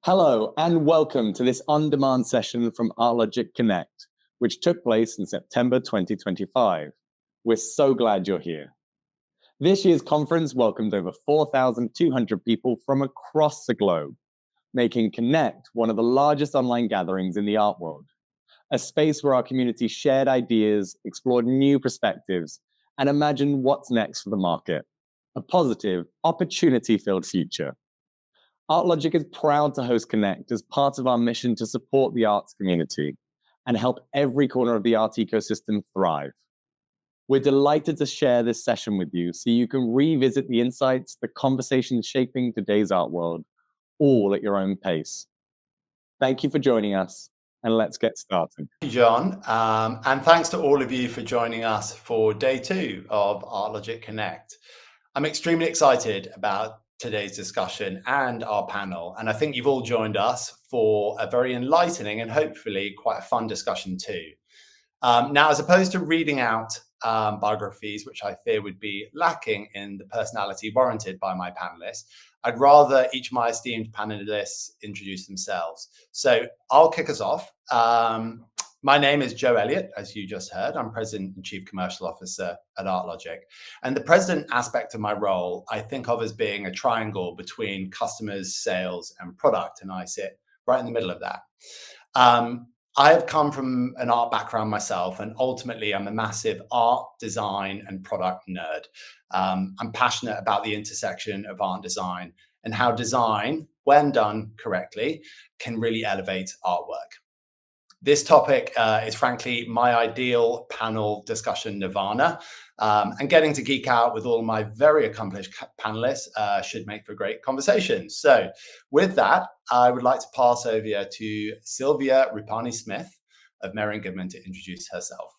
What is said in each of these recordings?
Hello and welcome to this on-demand session from Artlogic Connect, which took place in September 2025. We're so glad you're here. This year's conference welcomed over 4,200 people from across the globe, making Connect one of the largest online gatherings in the art world, a space where our community shared ideas, explored new perspectives, and imagined what's next for the market, a positive, opportunity-filled future. Artlogic is proud to host Connect as part of our mission to support the arts community and help every corner of the art ecosystem thrive. We're delighted to share this session with you so you can revisit the insights, the conversations shaping today's art world, all at your own pace. Thank you for joining us, and let's get started. Thank you, John, and thanks to all of you for joining us for day 2 of Artlogic Connect. I'm extremely excited about today's discussion and our panel, and I think you've all joined us for a very enlightening and hopefully quite a fun discussion too. Now, as opposed to reading out biographies, which I fear would be lacking in the personality warranted by my panelists, I'd rather each of my esteemed panelists introduce themselves. So I'll kick us off. My name is Joe Elliott, as you just heard. I'm President and Chief Commercial Officer at Artlogic. And the president aspect of my role, I think of as being a triangle between customers, sales, and product. And I sit right in the middle of that. I have come from an art background myself, and ultimately I'm a massive art, design, and product nerd. I'm passionate about the intersection of art and design and how design, when done correctly, can really elevate artwork. This topic is frankly my ideal panel discussion nirvana, and getting to geek out with all my very accomplished panelists should make for great conversation. So with that, I would like to pass over to Sylvia Rupani-Smith of Merriam Goodman to introduce herself.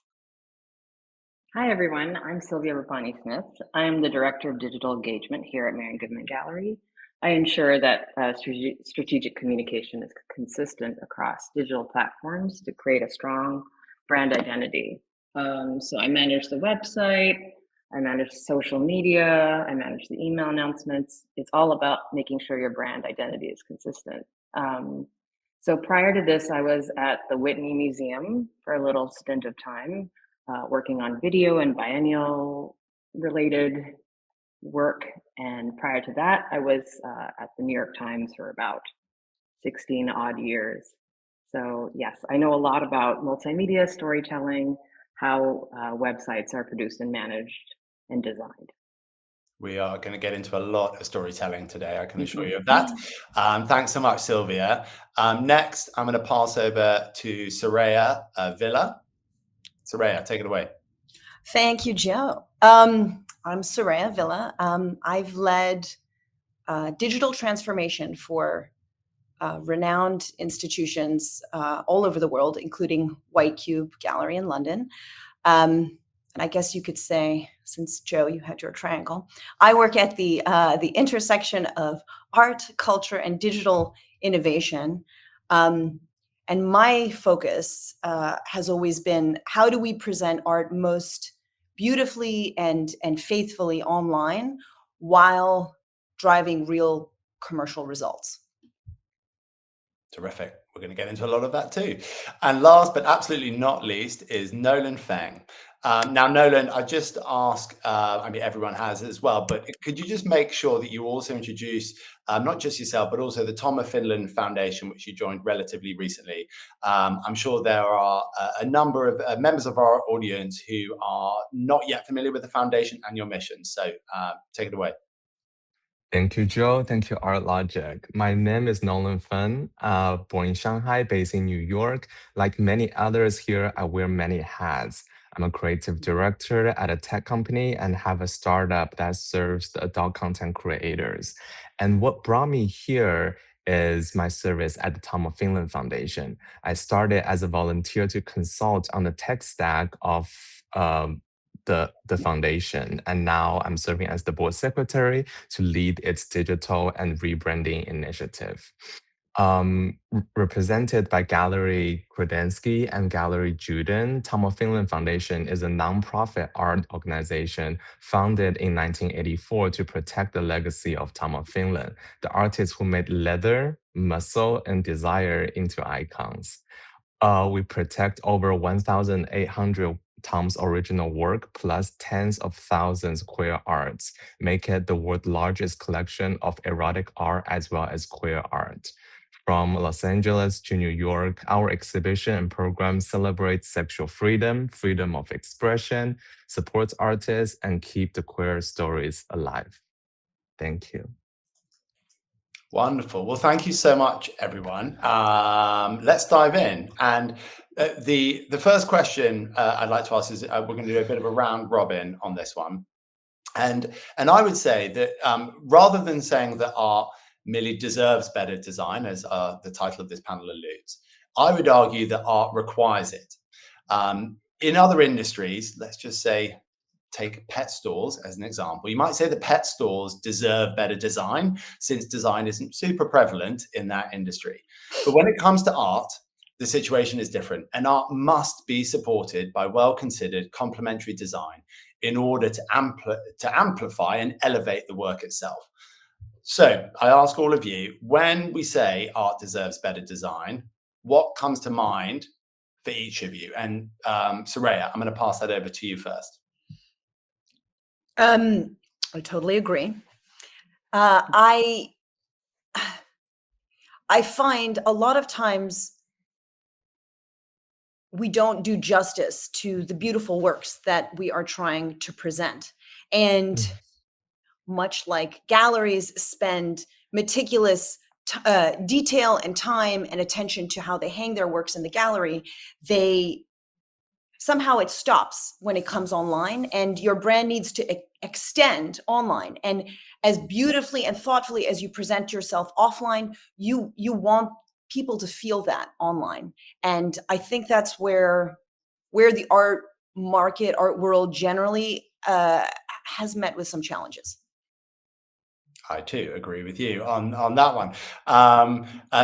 Hi, everyone. I'm Sylvia Rupani-Smith. I am the Director of Digital Engagement here at Merriam Goodman Gallery. I ensure that strategic communication is consistent across digital platforms to create a strong brand identity. So I manage the website, I manage social media, I manage the email announcements. It's all about making sure your brand identity is consistent. So prior to this, I was at the Whitney Museum for a little stint of time, working on video and biennial related work. And prior to that, I was at the New York Times for about 16 odd years. So yes, I know a lot about multimedia storytelling, how websites are produced and managed and designed. We are going to get into a lot of storytelling today, I can assure you of that. Thanks so much, Sylvia. Next, I'm going to pass over to Soraya Villa. Soraya, take it away. Thank you, Joe. I'm Soraya Villa. I've led digital transformation for renowned institutions all over the world, including White Cube Gallery in London. And I guess you could say, since Joe, you had your triangle, I work at the intersection of art, culture, and digital innovation. And my focus has always been, how do we present art most beautifully and faithfully online while driving real commercial results? Terrific. We're going to get into a lot of that too. And last but absolutely not least is Nolan Feng. Now, Nolan, I just ask, I mean, everyone has as well, but could you just make sure that you also introduce not just yourself, but also the Tom of Finland Foundation, which you joined relatively recently. I'm sure there are a number of members of our audience who are not yet familiar with the foundation and your mission. So take it away. Thank you, Joe. Thank you, Artlogic. My name is Nolan Feng, born in Shanghai, based in New York. Like many others here, I wear many hats. I'm a creative director at a tech company and have a startup that serves the adult content creators. And what brought me here is my service at the Tom of Finland Foundation. I started as a volunteer to consult on the tech stack of the foundation, and now I'm serving as the board secretary to lead its digital and rebranding initiative. represented by Gallery Kredensky and Gallery Juden. Tom of Finland Foundation is a nonprofit art organization founded in 1984 to protect the legacy of Tom of Finland, the artist who made leather, muscle, and desire into icons. We protect over 1,800 Tom's original work plus tens of thousands queer arts, make it the world's largest collection of erotic art as well as queer art. From Los Angeles to New York, our exhibition and program celebrates sexual freedom, freedom of expression, supports artists, and keep the queer stories alive. Thank you. Wonderful. Well, thank you so much, everyone. Let's dive in. And the first question I'd like to ask is we're going to do a bit of a round robin on this one. And I would say that rather than saying that art merely deserves better design, as the title of this panel alludes, I would argue that art requires it. In other industries, let's just say, take pet stores as an example. You might say that pet stores deserve better design since design isn't super prevalent in that industry. But when it comes to art, the situation is different, and art must be supported by well-considered complementary design in order to amplify and elevate the work itself. So I ask all of you, when we say art deserves better design, what comes to mind for each of you? And Soraya, I'm going to pass that over to you first. I totally agree. I find a lot of times we don't do justice to the beautiful works that we are trying to present. And much like galleries spend meticulous detail and time and attention to how they hang their works in the gallery, somehow it stops when it comes online, and your brand needs to extend online. And as beautifully and thoughtfully as you present yourself offline, you want people to feel that online. And I think that's where the art market, art world generally has met with some challenges. I too agree with you on that one.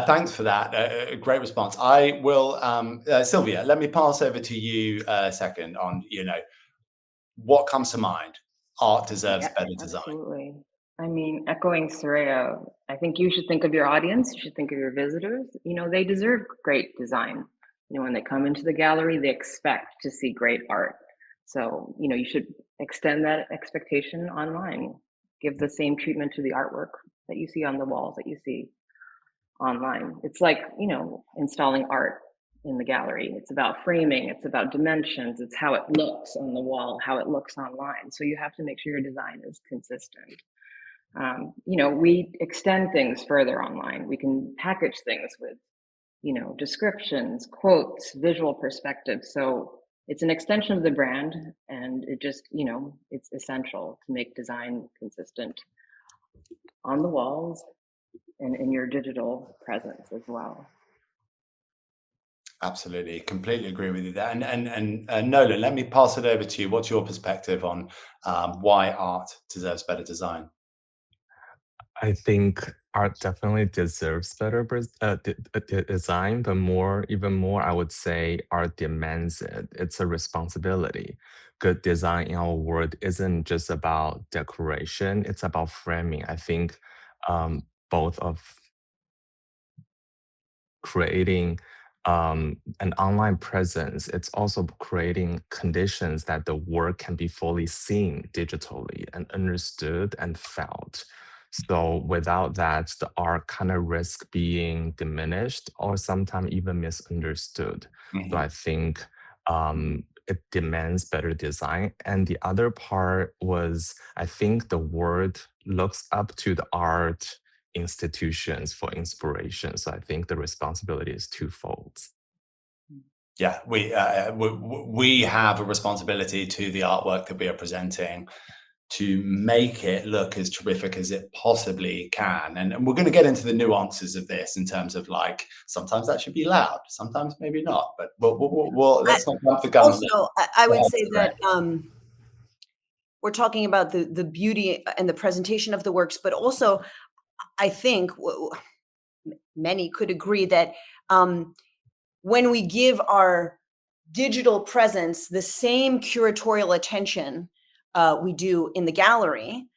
Thanks for that. Great response. I will, Sylvia, let me pass over to you second on, what comes to mind? Art deserves better design. Absolutely. I mean, echoing Soraya, I think you should think of your audience. You should think of your visitors. They deserve great design. When they come into the gallery, they expect to see great art. So, you should extend that expectation online. Give the same treatment to the artwork that you see on the walls that you see online. It's like, installing art in the gallery. It's about framing, it's about dimensions, it's how it looks on the wall, how it looks online. So you have to make sure your design is consistent. We extend things further online. We can package things with, descriptions, quotes, visual perspective. So it's an extension of the brand, and it just, it's essential to make design consistent on the walls and in your digital presence as well. Absolutely, completely agree with you there. And Nolan, let me pass it over to you. What's your perspective on why art deserves better design? I think art definitely deserves better design, but even more, I would say art demands it. It's a responsibility. Good design in our world isn't just about decoration, it's about framing. I think both of creating an online presence, it's also creating conditions that the work can be fully seen digitally and understood and felt. So without that, the art kind of risks being diminished or sometimes even misunderstood. So I think it demands better design. And the other part was, I think the world looks up to the art institutions for inspiration. So I think the responsibility is twofold. Yeah, we have a responsibility to the artwork that we are presenting to make it look as terrific as it possibly can. And we're going to get into the nuances of this in terms of, like, sometimes that should be loud, sometimes maybe not, but let's not jump the gun. Also, I would say that we're talking about the beauty and the presentation of the works, but also I think many could agree that when we give our digital presence the same curatorial attention we do in the gallery,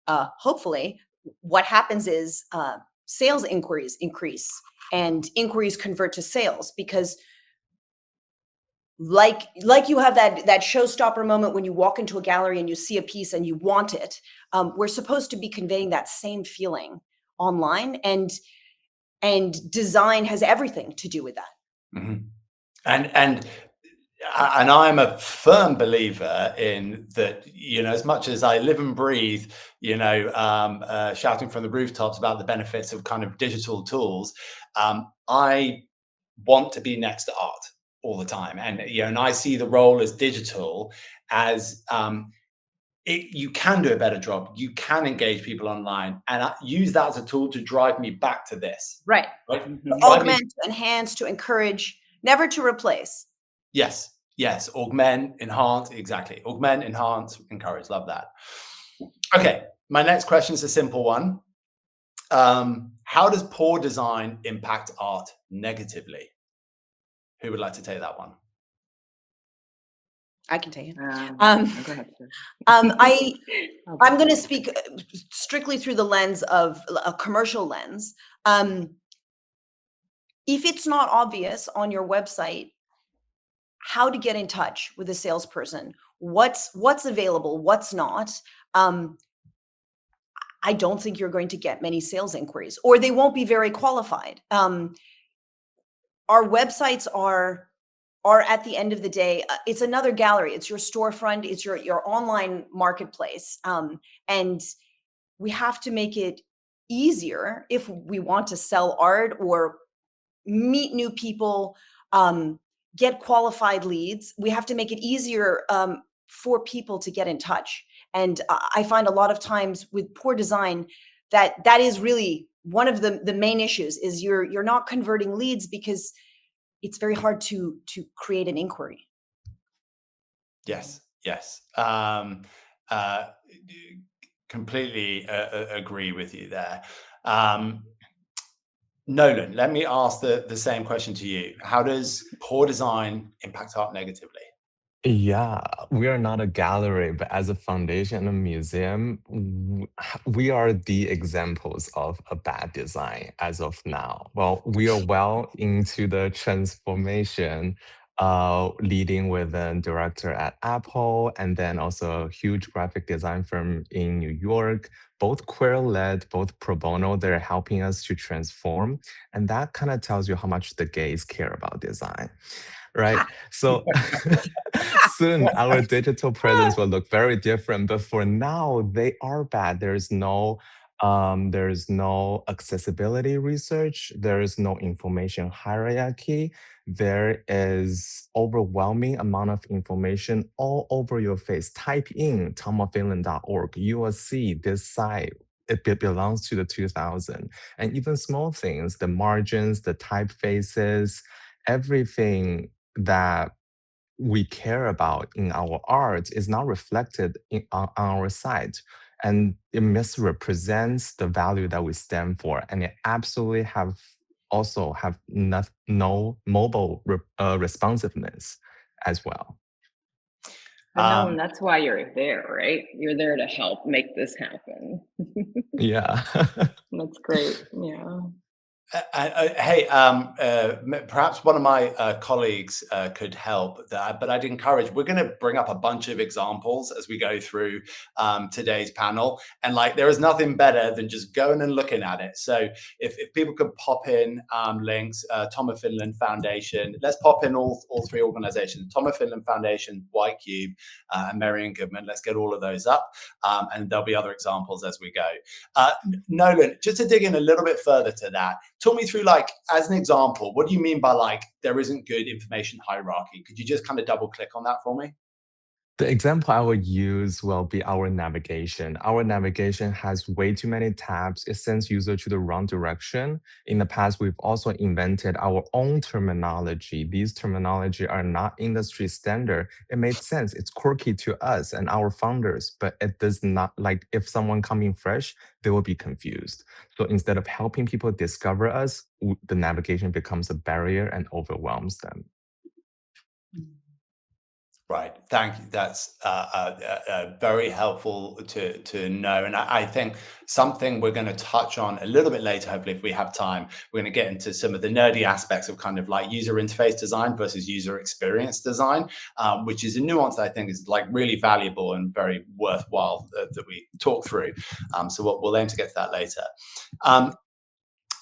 hopefully what happens is sales inquiries increase and inquiries convert to sales, because like you have that showstopper moment when you walk into a gallery and you see a piece and you want it. We're supposed to be conveying that same feeling online, and design has everything to do with that. Mm-hmm. And I'm a firm believer in that, as much as I live and breathe, shouting from the rooftops about the benefits of kind of digital tools, I want to be next to art all the time. And I see the role as digital as you can do a better job. You can engage people online, and I use that as a tool to drive me back to this. Right. Mm-hmm. To augment, to enhance, to encourage, never to replace. Yes. Augment, enhance. Exactly. Augment, enhance, encourage. Love that. Okay. My next question is a simple one. How does poor design impact art negatively? Who would like to take that one? I can take it. Go ahead, sir. I'm going to speak strictly through the lens of a commercial lens. If it's not obvious on your website how to get in touch with a salesperson, what's available, what's not, I don't think you're going to get many sales inquiries, or they won't be very qualified. Our websites are at the end of the day, it's another gallery. It's your storefront. It's your online marketplace. And we have to make it easier if we want to sell art or meet new people, get qualified leads. We have to make it easier for people to get in touch. And I find a lot of times with poor design that is really one of the main issues, is you're not converting leads because it's very hard to create an inquiry. Yes. Completely agree with you there. Nolan, let me ask the same question to you. How does poor design impact art negatively? Yeah, we are not a gallery, but as a foundation and a museum, we are the examples of a bad design as of now. Well, we are well into the transformation, leading with a director at Apple and then also a huge graphic design firm in New York, both queer-led, both pro bono. They're helping us to transform. And that kind of tells you how much the gays care about design. Right. So soon our digital presence will look very different, but for now they are bad. There's no accessibility research, there is no information hierarchy, there is overwhelming amount of information all over your face. Type in tomoffinland.org, you will see this site. It belongs to the 2000, and even small things, the margins, the typefaces, everything that we care about in our art is not reflected on our site, and it misrepresents the value that we stand for, and it absolutely also have no mobile responsiveness as well. But Nolan, that's why you're there, right? You're there to help make this happen. Yeah. That's great. Yeah. Hey, perhaps one of my colleagues could help that, but I'd encourage, we're going to bring up a bunch of examples as we go through today's panel. And there is nothing better than just going and looking at it. So if people could pop in links, Tom of Finland Foundation, let's pop in all three organizations, Tom of Finland Foundation, White Cube, and Marian Goodman. Let's get all of those up. And there'll be other examples as we go. Nolan, just to dig in a little bit further to that, talk me through, as an example, what do you mean by there isn't good information hierarchy? Could you just kind of double click on that for me? The example I would use will be our navigation. Our navigation has way too many tabs. It sends user to the wrong direction. In the past, we've also invented our own terminology. These terminology are not industry standard. It made sense. It's quirky to us and our founders, but it does not, like, if someone coming fresh, they will be confused. So instead of helping people discover us, the navigation becomes a barrier and overwhelms them. Right. Thank you. That's very helpful to know. And I think something we're going to touch on a little bit later, hopefully, if we have time, we're going to get into some of the nerdy aspects of kind of like user interface design versus user experience design, which is a nuance that I think is like really valuable and very worthwhile that we talk through. So we'll aim to get to that later.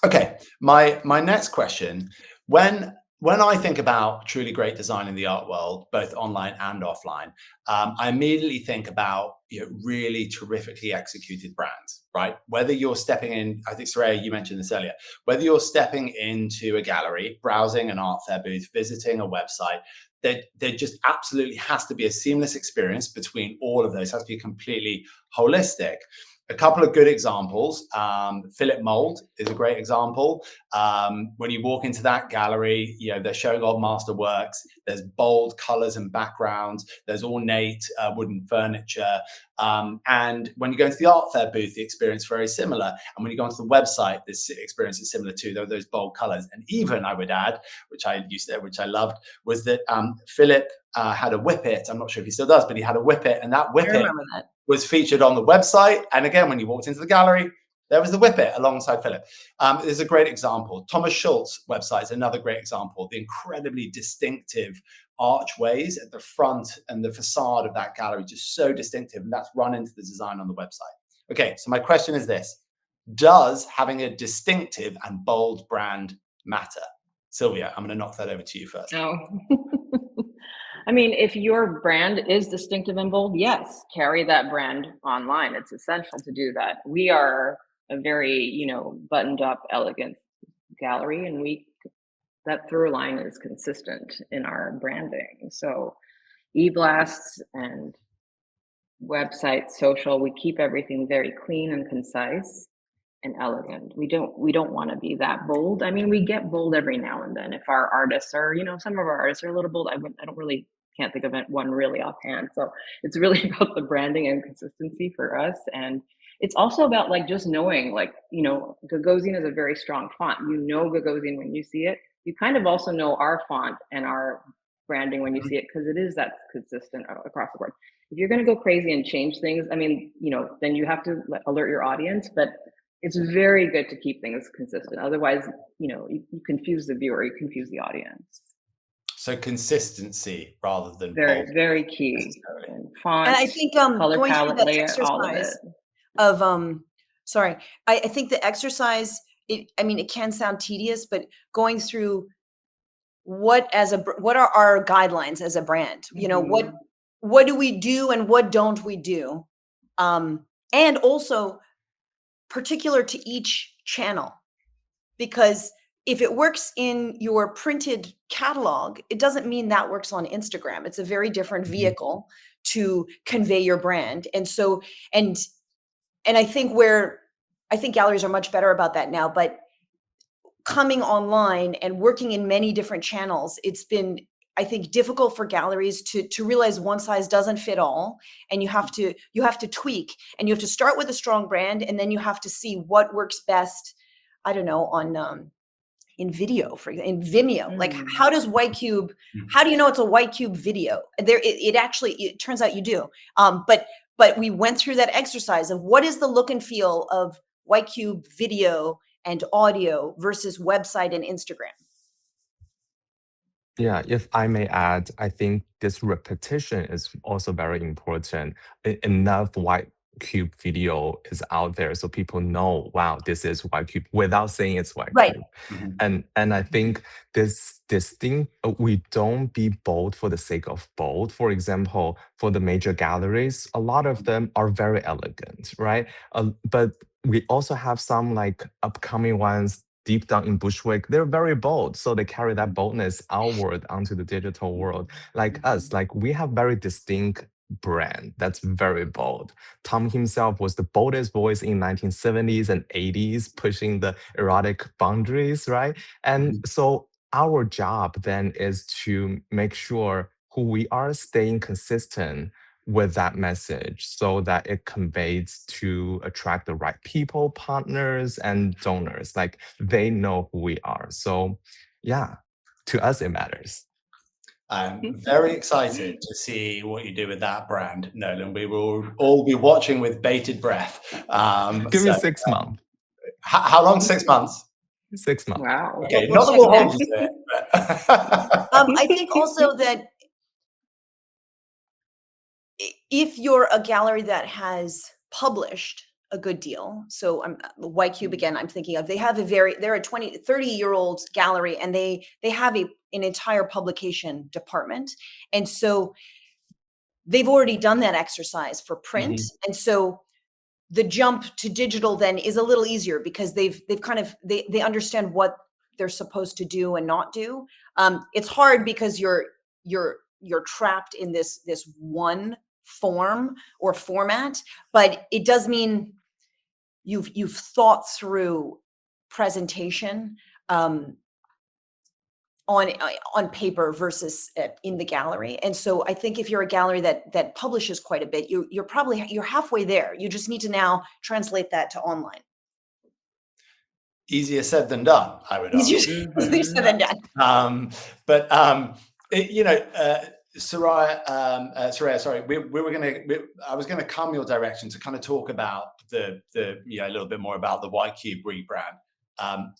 Okay. My next question, when I think about truly great design in the art world, both online and offline, I immediately think about really terrifically executed brands, right? Whether you're stepping in, I think, Soraya, you mentioned this earlier, whether you're stepping into a gallery, browsing an art fair booth, visiting a website, there just absolutely has to be a seamless experience between all of those. It has to be completely holistic. A couple of good examples. Philip Mold is a great example. When you walk into that gallery, they're showing old masterworks. There's bold colors and backgrounds. There's ornate wooden furniture. And when you go into the art fair booth, the experience is very similar. And when you go onto the website, this experience is similar too. There are those bold colors. And even, I would add, which I loved, was that Philip had a whippet. I'm not sure if he still does, but he had a whippet, and that whippet was featured on the website. And again, when you walked into the gallery, there was the whippet alongside Philip. There's a great example. Thomas Schultz's website is another great example. The incredibly distinctive archways at the front and the facade of that gallery, just so distinctive. And that's run into the design on the website. Okay, so my question is this. Does having a distinctive and bold brand matter? Sylvia, I'm going to knock that over to you first. No. I mean, if your brand is distinctive and bold, yes, carry that brand online. It's essential to do that. We are a very, buttoned up, elegant gallery, and that through line is consistent in our branding. So e-blasts and website, social, we keep everything very clean and concise and elegant. We don't want to be that bold. I mean, we get bold every now and then. If our artists are, some of our artists are a little bold. Can't think of one really offhand. So it's really about the branding and consistency for us. And it's also about just knowing, Gagosian is a very strong font. Gagosian when you see it. You kind of also know our font and our branding when you see it, because it is that consistent across the board. If you're going to go crazy and change things, I mean, then you have to alert your audience, but it's very good to keep things consistent. Otherwise, you confuse the viewer, you confuse the audience. So consistency rather than very, very key. And font, and I think color going palette, through that layout, all of it. exercise I think the exercise, it can sound tedious, but going through what are our guidelines as a brand? What do we do and what don't we do? And also particular to each channel, because if it works in your printed catalog, it doesn't mean that works on Instagram. It's a very different vehicle to convey your brand. And so, and I think galleries are much better about that now, but coming online and working in many different channels, it's been, I think, difficult for galleries to realize one size doesn't fit all, and you have to tweak, and you have to start with a strong brand, and then you have to see what works best. I don't know, on in video, in Vimeo. Like, how does White Cube? How do you know it's a White Cube video? It turns out you do. But we went through that exercise of what is the look and feel of White Cube video and audio versus website and Instagram. Yeah, if I may add, I think this repetition is also very important. Enough White Cube video is out there so people know, wow, this is White Cube without saying it's White Right. Cube. And I think this thing, we don't be bold for the sake of bold. For example, for the major galleries, a lot of them are very elegant, right? But we also have some upcoming ones deep down in Bushwick, they're very bold. So they carry that boldness outward onto the digital world. Like us, we have very distinct brand. That's very bold. Tom himself was the boldest voice in 1970s and 80s, pushing the erotic boundaries, right? And so our job then is to make sure who we are staying consistent with that message so that it conveys to attract the right people, partners, and donors. Like they know who we are. So yeah, to us, it matters. I'm very excited to see what you do with that brand, Nolan. We will all be watching with bated breath. Give me 6 months. How long? 6 months? 6 months. Wow. Okay, We'll not that check we'll it hold you to it. But I think also that if you're a gallery that has published a good deal, so Y Cube again, I'm thinking of, they're a 30-year-old gallery, and they have an entire publication department. And so they've already done that exercise for print. And so the jump to digital then is a little easier because they've kind of, they understand what they're supposed to do and not do. It's hard because you're trapped in this one form or format, but it does mean you've thought through presentation on paper versus in the gallery. And so I think if you're a gallery that publishes quite a bit, you're halfway there. You just need to now translate that to online. easier said than done, I would argue. Easier said than done. Soraya, sorry, I was gonna come your direction to kind of talk about a little bit more about the Y Cube rebrand. I'm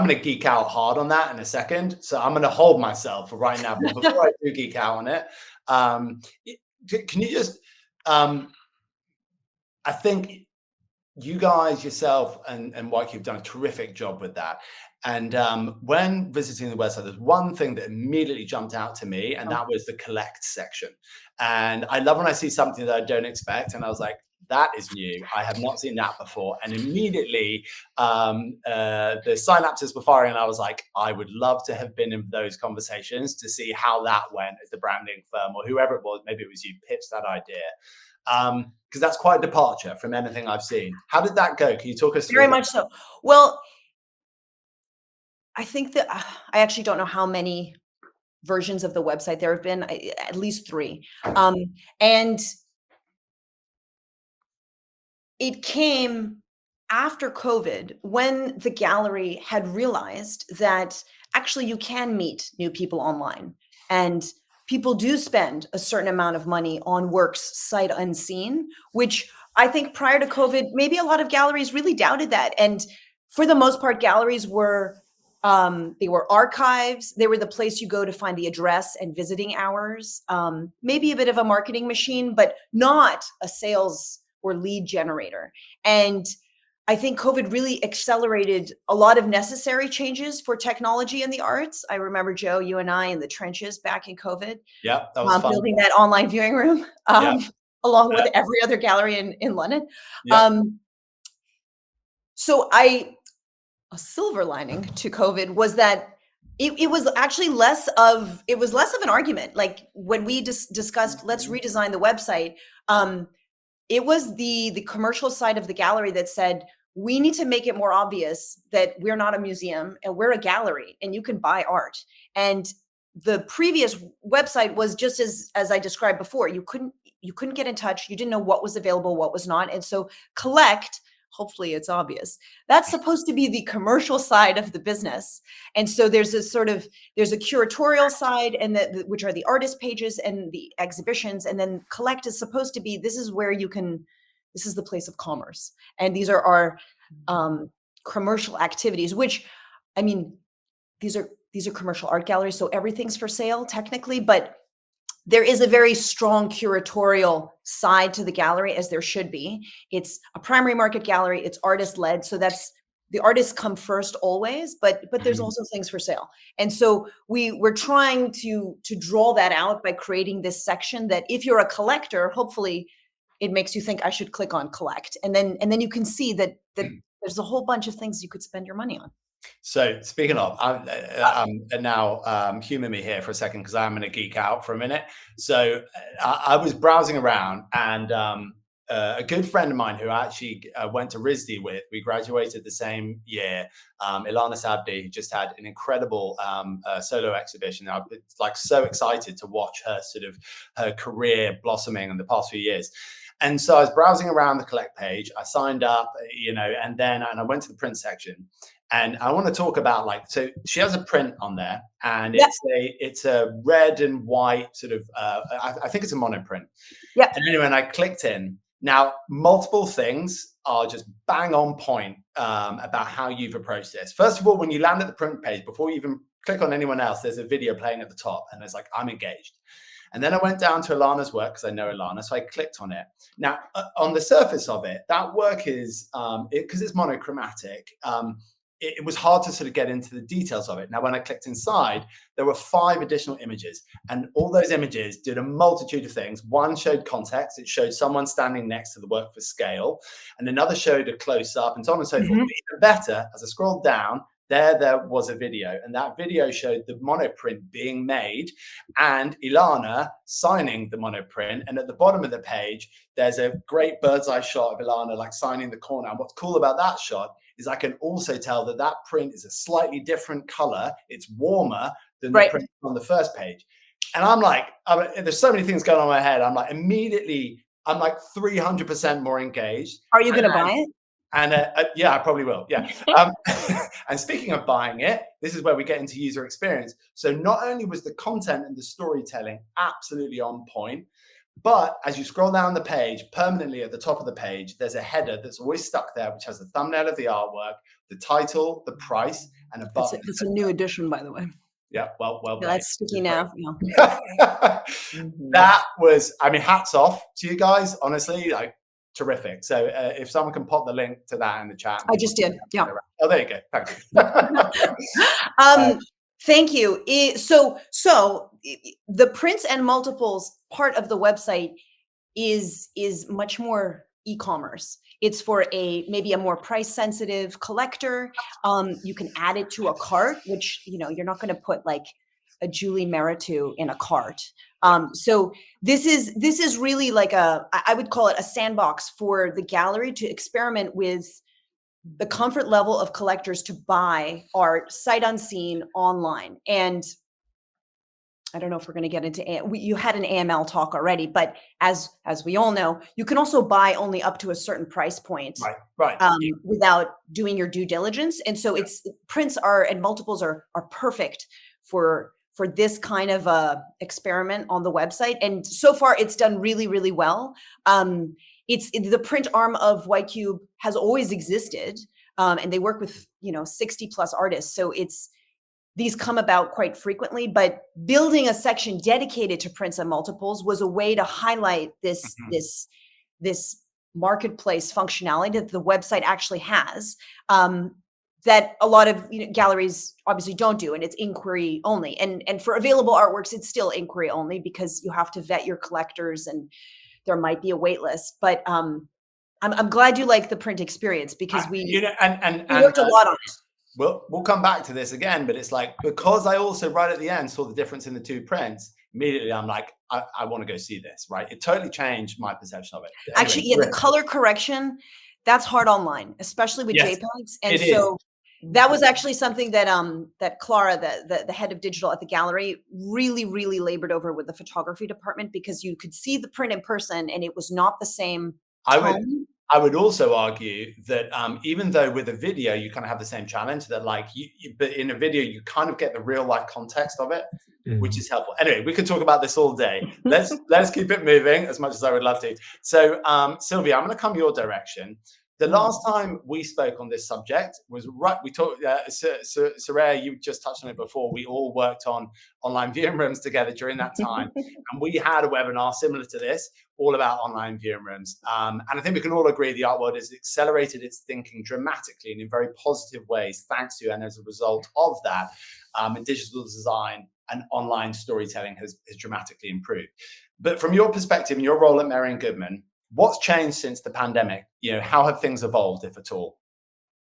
gonna geek out hard on that in a second, so I'm gonna hold myself for right now. But before I do geek out on it, can you just? I think you guys yourself and Y Cube have done a terrific job with that. And when visiting the website, there's one thing that immediately jumped out to me, and that was the collect section. And I love when I see something that I don't expect, and I was like, that is new. I have not seen that before. And immediately the synapses were firing, and I was like, I would love to have been in those conversations to see how that went as the branding firm or whoever it was, maybe it was you, pitched that idea. Because that's quite a departure from anything I've seen. How did that go? Can you talk us through? Very much so. Well, I think that I actually don't know how many versions of the website there have been, at least 3. And it came after COVID, when the gallery had realized that actually you can meet new people online, and people do spend a certain amount of money on works sight unseen, which I think prior to COVID, maybe a lot of galleries really doubted that. And for the most part, galleries were they were archives. They were the place you go to find the address and visiting hours, maybe a bit of a marketing machine, but not a sales or lead generator. And I think COVID really accelerated a lot of necessary changes for technology in the arts. I remember, Joe, you and I in the trenches back in COVID. Yeah, that was fun. Building that online viewing room, along with every other gallery in London. So a silver lining to COVID was that it was actually less of an argument. Like when we discussed, let's redesign the website, it was the commercial side of the gallery that said, we need to make it more obvious that we're not a museum and we're a gallery and you can buy art. And the previous website was just as I described before. You couldn't get in touch. You didn't know what was available, what was not. And so collect, hopefully it's obvious, that's supposed to be the commercial side of the business. And so there's a curatorial side, and which are the artist pages and the exhibitions. And then collect is supposed to be, this is the place of commerce. And these are our commercial activities, which, I mean, these are commercial art galleries. So everything's for sale technically, but there is a very strong curatorial side to the gallery, as there should be. It's a primary market gallery. It's artist led. So that's, the artists come first always, but there's also things for sale. And so we're trying to draw that out by creating this section that if you're a collector, hopefully it makes you think I should click on collect. And then you can see that there's a whole bunch of things you could spend your money on. So speaking of, and now humor me here for a second because I'm going to geek out for a minute. So I was browsing around, and a good friend of mine who I actually went to RISD with, we graduated the same year, Ilana Sabdi, who just had an incredible solo exhibition. I was like so excited to watch her sort of her career blossoming in the past few years. And so I was browsing around the collect page. I signed up, and I went to the print section. And I want to talk about so she has a print on there, and it's a red and white sort of I think it's a monoprint. Yeah. And anyway, and I clicked in. Now, multiple things are just bang on point about how you've approached this. First of all, when you land at the print page, before you even click on anyone else, there's a video playing at the top, and it's like, I'm engaged. And then I went down to Ilana's work because I know Ilana, so I clicked on it. Now, on the surface of it, that work is, because it's monochromatic, it was hard to sort of get into the details of it. Now, when I clicked inside, there were 5 additional images, and all those images did a multitude of things. One showed context. It showed someone standing next to the work for scale, and another showed a close-up, and so on and so forth. But even better, as I scrolled down, there was a video, and that video showed the monoprint being made and Ilana signing the monoprint. And at the bottom of the page, there's a great bird's eye shot of Ilana like signing the corner. And what's cool about that shot is I can also tell that that print is a slightly different color. It's warmer than the print on the first page. And I'm like, there's so many things going on in my head. I'm like, immediately, I'm like 300% more engaged. Are you going to buy it? And yeah, I probably will. Yeah. And speaking of buying it, this is where we get into user experience. So not only was the content and the storytelling absolutely on point, but as you scroll down the page, permanently at the top of the page, there's a header that's always stuck there, which has the thumbnail of the artwork, the title, the price, and a button. It's a new edition, by the way. Yeah, well, that's sticky now. That was, I mean, hats off to you guys, honestly, like terrific. So if someone can pop the link to that in the chat. I just did. Yeah. Oh, there you go. Thank you. Thank you. So the prints and multiples part of the website is much more e-commerce. It's for maybe a more price sensitive collector. You can add it to a cart, which, you're not going to put like a Julie Meritou in a cart. So this is really like I would call it a sandbox for the gallery to experiment with the comfort level of collectors to buy art sight unseen online. And I don't know if we're going to get into you had an AML talk already, but as we all know, you can also buy only up to a certain price point, right. Without doing your due diligence. And so prints and multiples are perfect for this kind of experiment on the website. And so far it's done really, really well. The print arm of YCube has always existed, and they work with 60 plus artists. So these come about quite frequently. But building a section dedicated to prints and multiples was a way to highlight this marketplace functionality that the website actually has. That a lot of galleries obviously don't do, and it's inquiry only. And for available artworks, it's still inquiry only because you have to vet your collectors and there might be a wait list. But I'm glad you like the print experience because we worked a lot on it. We'll come back to this again, but it's like, because I also right at the end saw the difference in the 2 prints, immediately I'm like, I want to go see this, right? It totally changed my perception of it. Anyway, actually, the color correction, that's hard online, especially with JPEGs. And so that was actually something that that Clara, the head of digital at the gallery, really, really labored over with the photography department, because you could see the print in person and it was not the same tone. I would also argue that even though with a video you kind of have the same challenge, that but in a video you kind of get the real life context of it, which is helpful. Anyway, we could talk about this all day. Let's keep it moving as much as I would love to. So Sylvia, I'm going to come your direction. The last time we spoke on this subject was we talked, Soraya, you just touched on it before. We all worked on online viewing rooms together during that time. And we had a webinar similar to this, all about online viewing rooms. And I think we can all agree the art world has accelerated its thinking dramatically and in very positive ways, thanks to and as a result of that, and digital design and online storytelling has dramatically improved. But from your perspective and your role at Marian Goodman, what's changed since the pandemic? How have things evolved, if at all?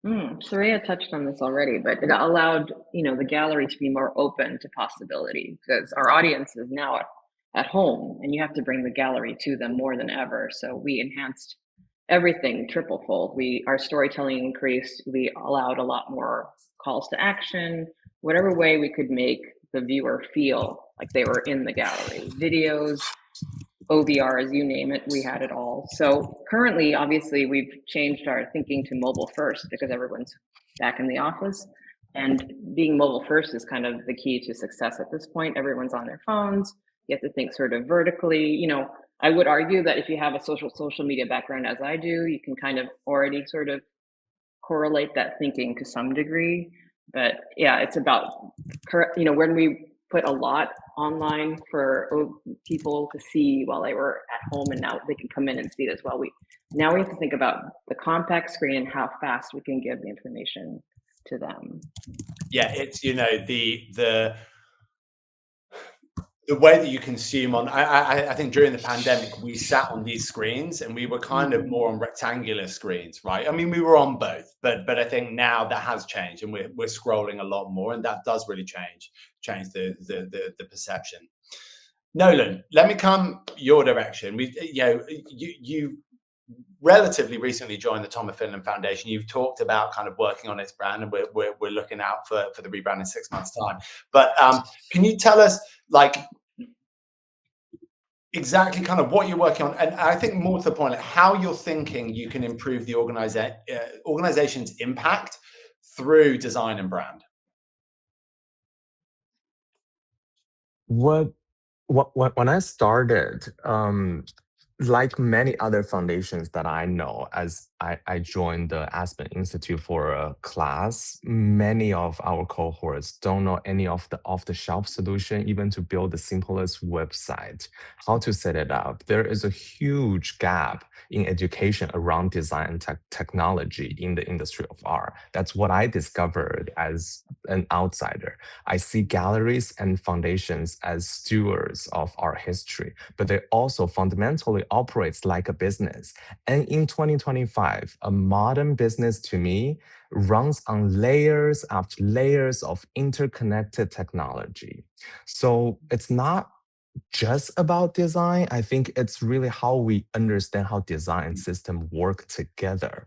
Saraya touched on this already, but it allowed, the gallery to be more open to possibility because our audience is now at home and you have to bring the gallery to them more than ever. So we enhanced everything triple fold. Our storytelling increased. We allowed a lot more calls to action, whatever way we could make the viewer feel like they were in the gallery. Videos, OVRs, you name it, we had it all. So currently, obviously, we've changed our thinking to mobile first because everyone's back in the office. And being mobile first is kind of the key to success at this point. Everyone's on their phones. You have to think sort of vertically. I would argue that if you have a social media background, as I do, you can kind of already sort of correlate that thinking to some degree. But yeah, it's about, when we put a lot online for people to see while they were at home and now they can come in and see it as well. Now we have to think about the compact screen and how fast we can give the information to them. Yeah, it's the way that you consume on. I think during the pandemic we sat on these screens and we were kind of more on rectangular screens, right? I mean, we were on both, but I think now that has changed and we're scrolling a lot more, and that does really change the perception. Nolan, let me come your direction. You relatively recently joined the Tom of Finland Foundation. You've talked about kind of working on its brand, and we're looking out for the rebrand in 6 months' time. But can you tell us, like, exactly kind of what you're working on, and I think more to the point, like, how you're thinking you can improve the organization's impact through design and brand? When I started, like many other foundations that I know, as I joined the Aspen Institute for a class, many of our cohorts don't know any of the off-the-shelf solution, even to build the simplest website, how to set it up. There is a huge gap in education around design and technology in the industry of art. That's what I discovered as an outsider. I see galleries and foundations as stewards of art history, but they also fundamentally operates like a business. And in 2025, a modern business to me runs on layers after layers of interconnected technology. So it's not just about design. I think it's really how we understand how design and system work together.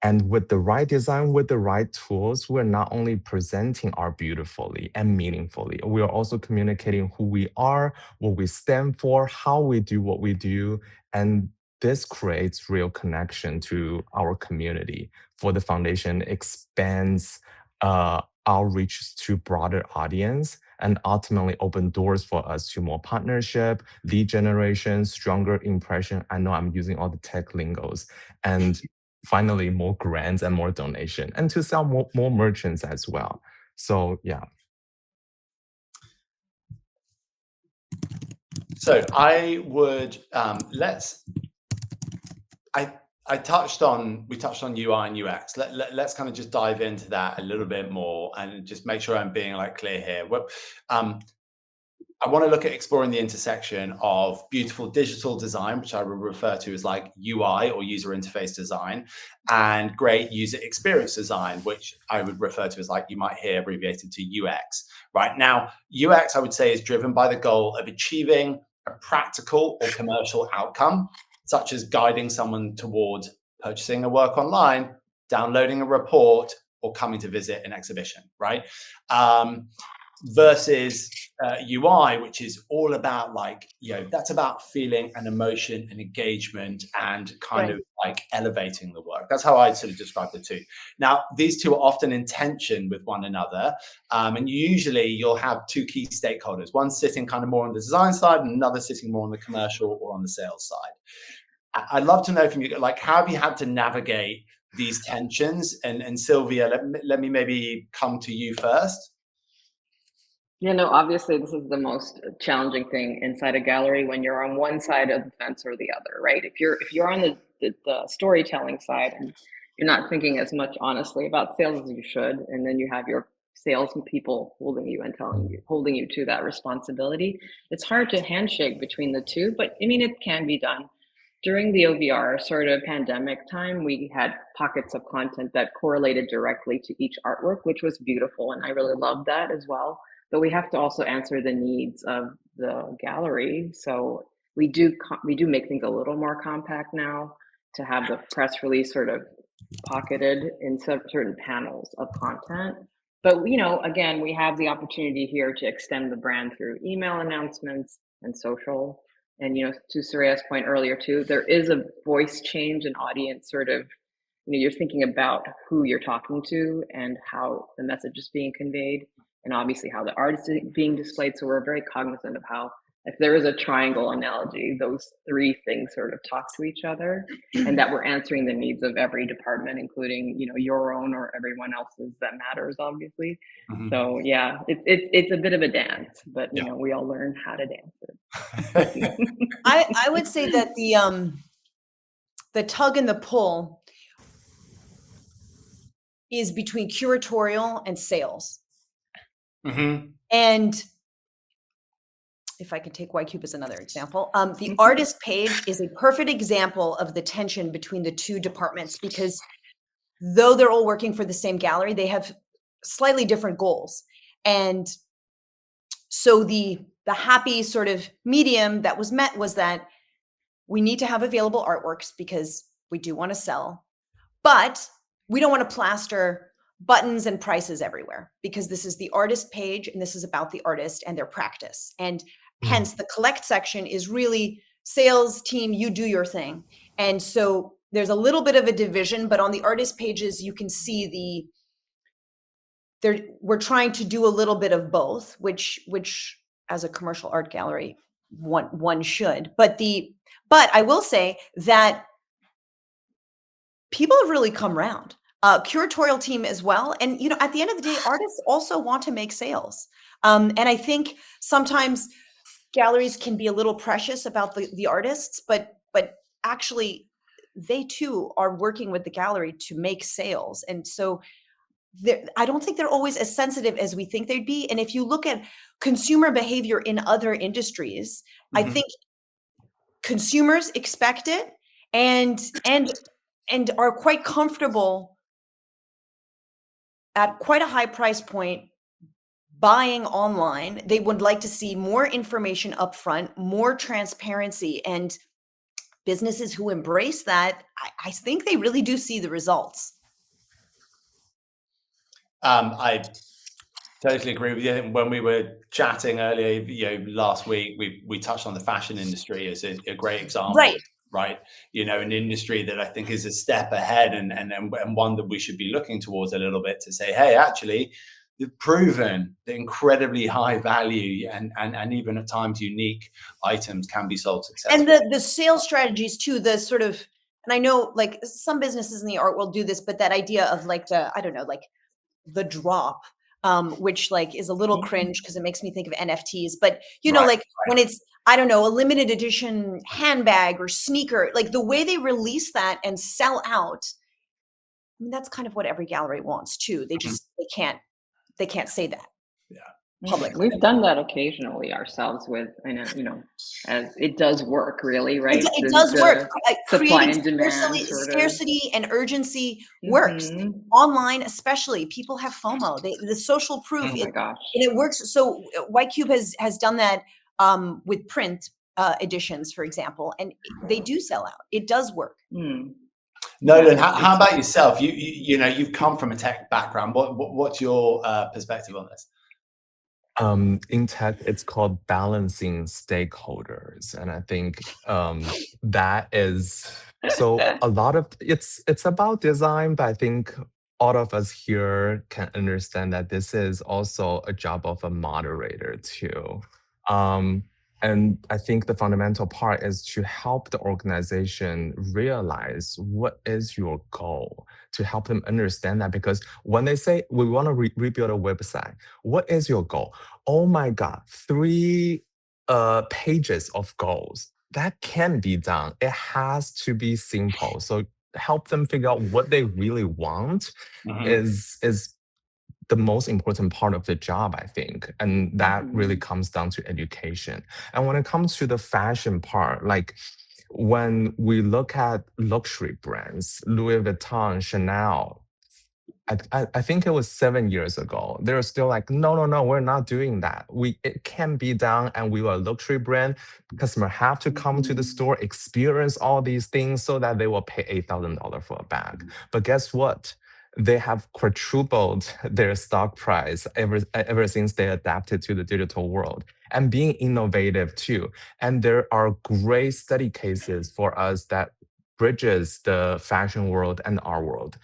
And with the right design, with the right tools, we're not only presenting art beautifully and meaningfully, we are also communicating who we are, what we stand for, how we do what we do. And this creates real connection to our community. For the foundation, expands outreach to broader audience and ultimately open doors for us to more partnership, lead generation, stronger impression. I know I'm using all the tech lingos. And finally more grants and more donation, and to sell more merchants as well. So yeah. So I would we touched on UI and UX. Let's kind of just dive into that a little bit more and just make sure I'm being like clear here. I want to look at exploring the intersection of beautiful digital design, which I would refer to as like UI or user interface design, and great user experience design, which I would refer to as, like, you might hear abbreviated to UX. Right now, UX, I would say, is driven by the goal of achieving a practical or commercial outcome, such as guiding someone towards purchasing a work online, downloading a report, or coming to visit an exhibition, right? Versus UI, which is all about, like, that's about feeling and emotion and engagement and kind of like elevating the work. That's how I sort of describe the two. Now, these two are often in tension with one another. And usually you'll have two key stakeholders, one sitting kind of more on the design side and another sitting more on the commercial or on the sales side. I'd love to know from you, like, how have you had to navigate these tensions? And Sylvia, let me maybe come to you first. Obviously this is the most challenging thing inside a gallery when you're on one side of the fence or the other, right? If you're on the storytelling side and you're not thinking as much honestly about sales as you should, and then you have your sales people holding you and holding you to that responsibility, it's hard to handshake between the two, but I mean, it can be done. During the OVR sort of pandemic time, we had pockets of content that correlated directly to each artwork, which was beautiful, and I really loved that as well. But we have to also answer the needs of the gallery. So we do make things a little more compact now to have the press release sort of pocketed in certain panels of content. But again, we have the opportunity here to extend the brand through email announcements and social. And to Soraya's point earlier too, there is a voice change and audience sort of, you're thinking about who you're talking to and how the message is being conveyed, and obviously how the art is being displayed. So we're very cognizant of how, if there is a triangle analogy, those three things sort of talk to each other, and that we're answering the needs of every department, including your own or everyone else's that matters, obviously. Mhm. So yeah, it's a bit of a dance, but Yeah. we all learn how to dance it. I would say that the tug and the pull is between curatorial and sales. Mhm. And if I could take YCube as another example, the artist page is a perfect example of the tension between the two departments, because though they're all working for the same gallery, they have slightly different goals. And so the happy sort of medium that was met was that we need to have available artworks because we do want to sell, but we don't want to plaster buttons and prices everywhere, because this is the artist page and this is about the artist and their practice. And hence the collect section is really sales team, you do your thing. And so there's a little bit of a division, but on the artist pages, you can see we're trying to do a little bit of both, which as a commercial art gallery, one should. But I will say that people have really come around. Curatorial team as well. And, at the end of the day, artists also want to make sales. And I think sometimes galleries can be a little precious about the artists, but actually they too are working with the gallery to make sales. And so I don't think they're always as sensitive as we think they'd be. And if you look at consumer behavior in other industries, I think consumers expect it and are quite comfortable at quite a high price point buying online. They would like to see more information upfront, more transparency, and businesses who embrace that, I think they really do see the results. I totally agree with you. When we were chatting earlier, last week, we touched on the fashion industry as a great example. Right. An industry that I think is a step ahead and one that we should be looking towards a little bit to say, hey, actually, they've proven the incredibly high value and even at times unique items can be sold successfully. And the sales strategies too, the sort of, and I know like some businesses in the art world do this, but that idea of like the drop, which like is a little cringe because it makes me think of NFTs, but when it's, I don't know, a limited edition handbag or sneaker, like the way they release that and sell out, I mean, that's kind of what every gallery wants too. They just, they can't say that. Publicly. We've done that occasionally ourselves with, as it does work really, right? It does work. Supply and demand scarcity and urgency works. Online especially, people have FOMO. The social proof, oh my gosh. And it works. So YCube has done that with print editions, for example, and they do sell out. It does work. Nolan, how about yourself? You've come from a tech background. What's your perspective on this? In tech, it's called balancing stakeholders. And I think that is, so a lot of, it's about design, but I think all of us here can understand that this is also a job of a moderator too. And I think the fundamental part is to help the organization realize what is your goal, to help them understand that. Because when they say, we want to rebuild a website, what is your goal? Oh my God, 3 pages of goals. That can be done. It has to be simple. So help them figure out what they really want is the most important part of the job, I think. And that really comes down to education. And when it comes to the fashion part, like when we look at luxury brands, Louis Vuitton, Chanel, I think it was 7 years ago. They were still like, no, we're not doing that. It can be done, and we are a luxury brand. Customer have to come to the store, experience all these things so that they will pay $8,000 for a bag. But guess what? They have quadrupled their stock price ever since they adapted to the digital world and being innovative too. And there are great study cases for us that bridges the fashion world and our world.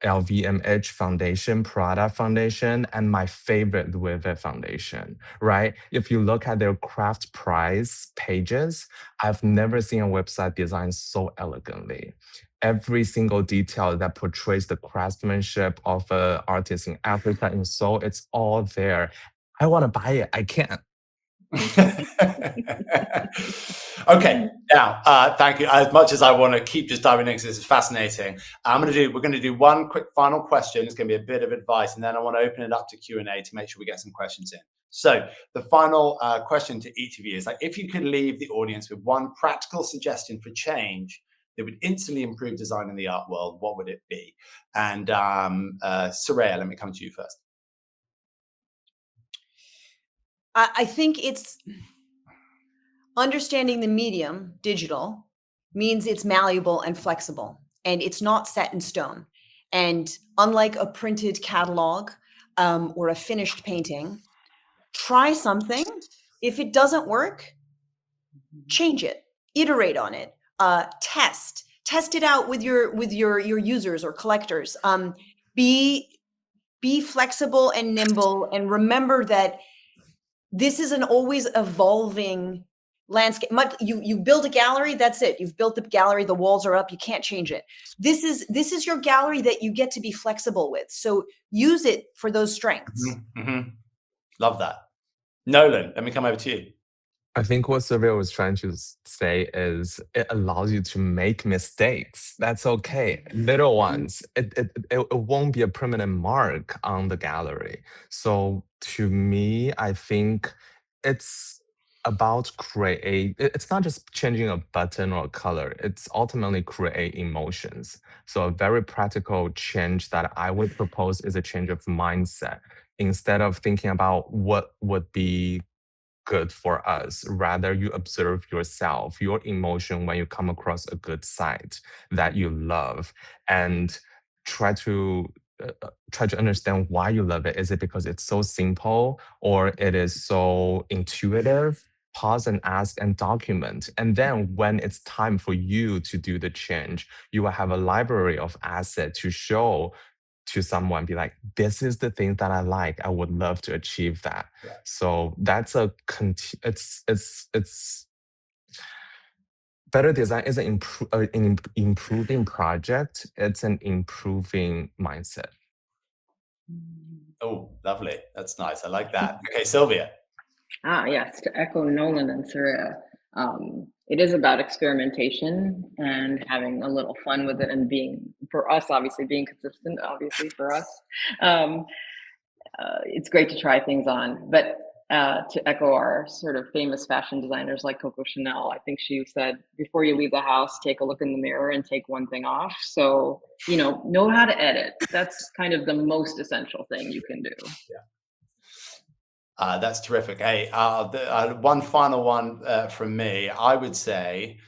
LVMH Foundation, Prada Foundation, and my favorite Louis Vuitton Foundation, right? If you look at their craft price pages, I've never seen a website designed so elegantly. Every single detail that portrays the craftsmanship of an artist in Africa and Seoul, it's all there. I want to buy it. I can't. Okay, now thank you. As much as I want to keep just diving in because this is fascinating, we're going to do one quick final question. It's going to be a bit of advice, and then I want to open it up to Q&A to make sure we get some questions in. So the final question to each of you is, like, if you could leave the audience with one practical suggestion for change that would instantly improve design in the art world, what would it be? And Soraya, let me come to you first. I think it's understanding the medium, digital, means it's malleable and flexible, and it's not set in stone. And unlike a printed catalog or a finished painting, try something. If it doesn't work, change it, iterate on it, test it out with your users or collectors. Be flexible and nimble, and remember that this is an always evolving landscape. You build a gallery, that's it. You've built the gallery, the walls are up, you can't change it. This is your gallery that you get to be flexible with. So use it for those strengths. Mm-hmm. Love that. Nolan, let me come over to you. I think what Sylvia was trying to say is it allows you to make mistakes. That's okay. Little ones. It won't be a permanent mark on the gallery. So to me, I think it's about it's not just changing a button or a color. It's ultimately create emotions. So a very practical change that I would propose is a change of mindset. Instead of thinking about what would be good for us, rather you observe yourself, your emotion when you come across a good site that you love, and try to understand why you love it. Is it because it's so simple, or it is so intuitive? Pause and ask and document. And then when it's time for you to do the change, you will have a library of assets to show to someone, be like, this is the thing that I like. I would love to achieve that. Yeah. So that's it's better design is an improving project. It's an improving mindset. Oh, lovely. That's nice. I like that. Okay, Sylvia. Yes, to echo Nolan and Soraya, it is about experimentation and having a little fun with it, and for us, obviously being consistent, for us. It's great to try things on, but to echo our sort of famous fashion designers like Coco Chanel, I think she said, before you leave the house, take a look in the mirror and take one thing off. So, know how to edit. That's kind of the most essential thing you can do. Yeah. That's terrific. Hey, one final one from me. I would say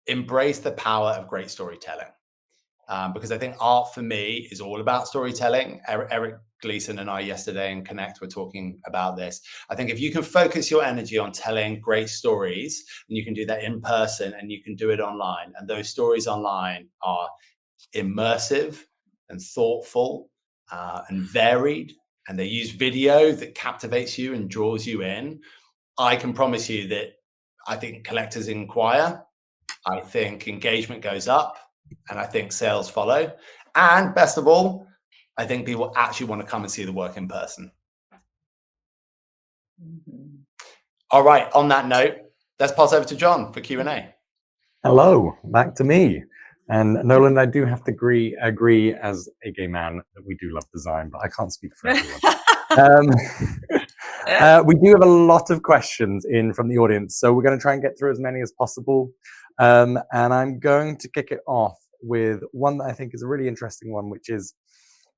embrace the power of great storytelling, because I think art for me is all about storytelling. Eric Gleason and I yesterday in Connect were talking about this. I think if you can focus your energy on telling great stories, and you can do that in person and you can do it online, and those stories online are immersive and thoughtful and varied, and they use video that captivates you and draws you in, I can promise you that I think collectors inquire, I think engagement goes up, and I think sales follow. And best of all, I think people actually want to come and see the work in person. Mm-hmm. All right, on that note, let's pass over to John for Q&A. Hello, back to me. And Nolan, I do have to agree as a gay man that we do love design, but I can't speak for everyone. We do have a lot of questions in from the audience, so we're going to try and get through as many as possible. And I'm going to kick it off with one that I think is a really interesting one, which is,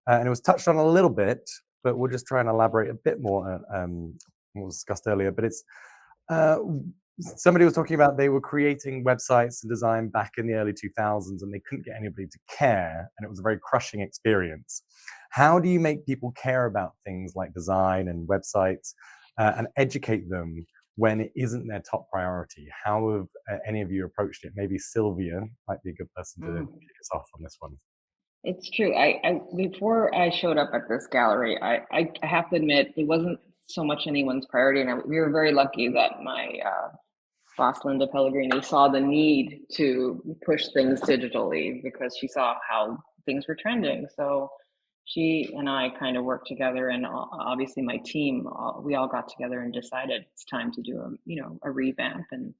and it was touched on a little bit, but we'll just try and elaborate a bit more on what was discussed earlier. But it's somebody was talking about they were creating websites and design back in the early 2000s, and they couldn't get anybody to care, and it was a very crushing experience. How do you make people care about things like design and websites and educate them when it isn't their top priority? How have any of you approached it? Maybe Sylvia might be a good person to kick us off on this one. It's true. I before I showed up at this gallery, I have to admit it wasn't so much anyone's priority, and we were very lucky that my boss Linda Pellegrini saw the need to push things digitally because she saw how things were trending. So she and I kind of worked together, and obviously my team, we all got together and decided it's time to do a revamp. And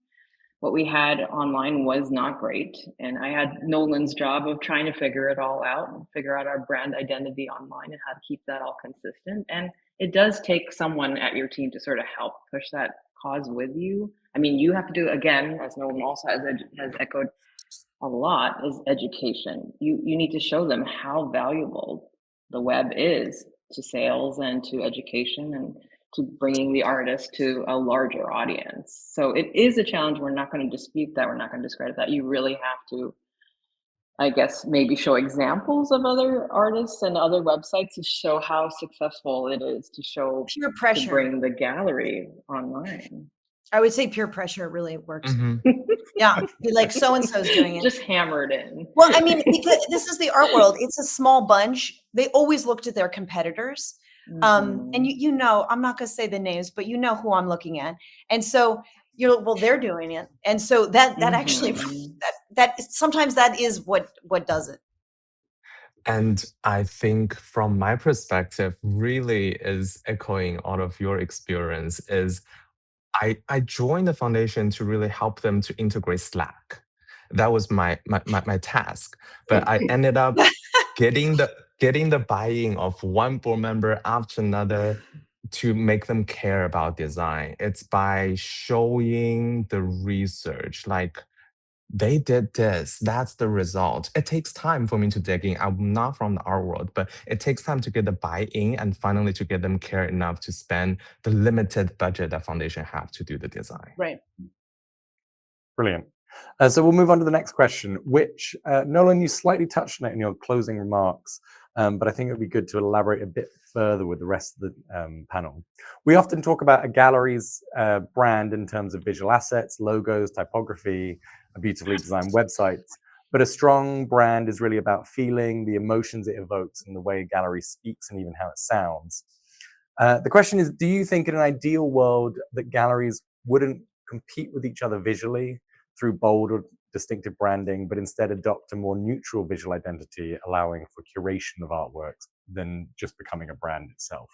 what we had online was not great. And I had Nolan's job of trying to figure it all out and figure out our brand identity online and how to keep that all consistent. And it does take someone at your team to sort of help push that cause with you. I mean, you have to do, again, as Nolan also has echoed a lot, is education. You need to show them how valuable the web is to sales and to education and to bringing the artist to a larger audience. So it is a challenge. We're not going to dispute that. We're not going to discredit that. You really have to, I guess, maybe show examples of other artists and other websites to show how successful it is to show Peer pressure. to bring the gallery online. I would say peer pressure really works. Mm-hmm. Yeah, be like so-and-so's doing it. Just hammered in. Well, I mean, because this is the art world. It's a small bunch. They always looked at their competitors. And you know, I'm not going to say the names, but you know who I'm looking at. And so you're, well, they're doing it. And so that actually, that sometimes that is what does it. And I think from my perspective, really is echoing all of your experience is I joined the foundation to really help them to integrate Slack. That was my task. But I ended up getting the buy-in of one board member after another to make them care about design. It's by showing the research, like they did this, that's the result. It takes time for me to dig in. I'm not from the art world, but it takes time to get the buy-in and finally to get them care enough to spend the limited budget that foundation have to do the design. Right. Brilliant. So we'll move on to the next question, which, Nolan, you slightly touched on it in your closing remarks, but I think it would be good to elaborate a bit further with the rest of the panel. We often talk about a gallery's brand in terms of visual assets, logos, typography, a beautifully designed website, but a strong brand is really about feeling, the emotions it evokes, and the way a gallery speaks, and even how it sounds. The question is, do you think in an ideal world that galleries wouldn't compete with each other visually through bold or distinctive branding, but instead adopt a more neutral visual identity, allowing for curation of artworks than just becoming a brand itself?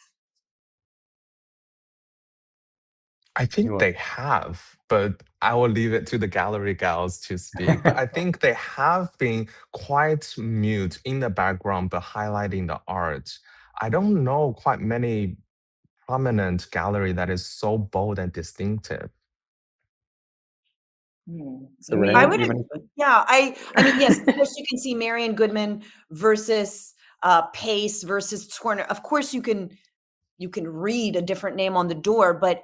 I think they have, but I will leave it to the gallery gals to speak. But I think they have been quite mute in the background, but highlighting the art. I don't know quite many prominent gallery that is so bold and distinctive. So I would, yeah. I mean, yes, of course you can see Marian Goodman versus Pace versus Turner. Of course you can read a different name on the door, but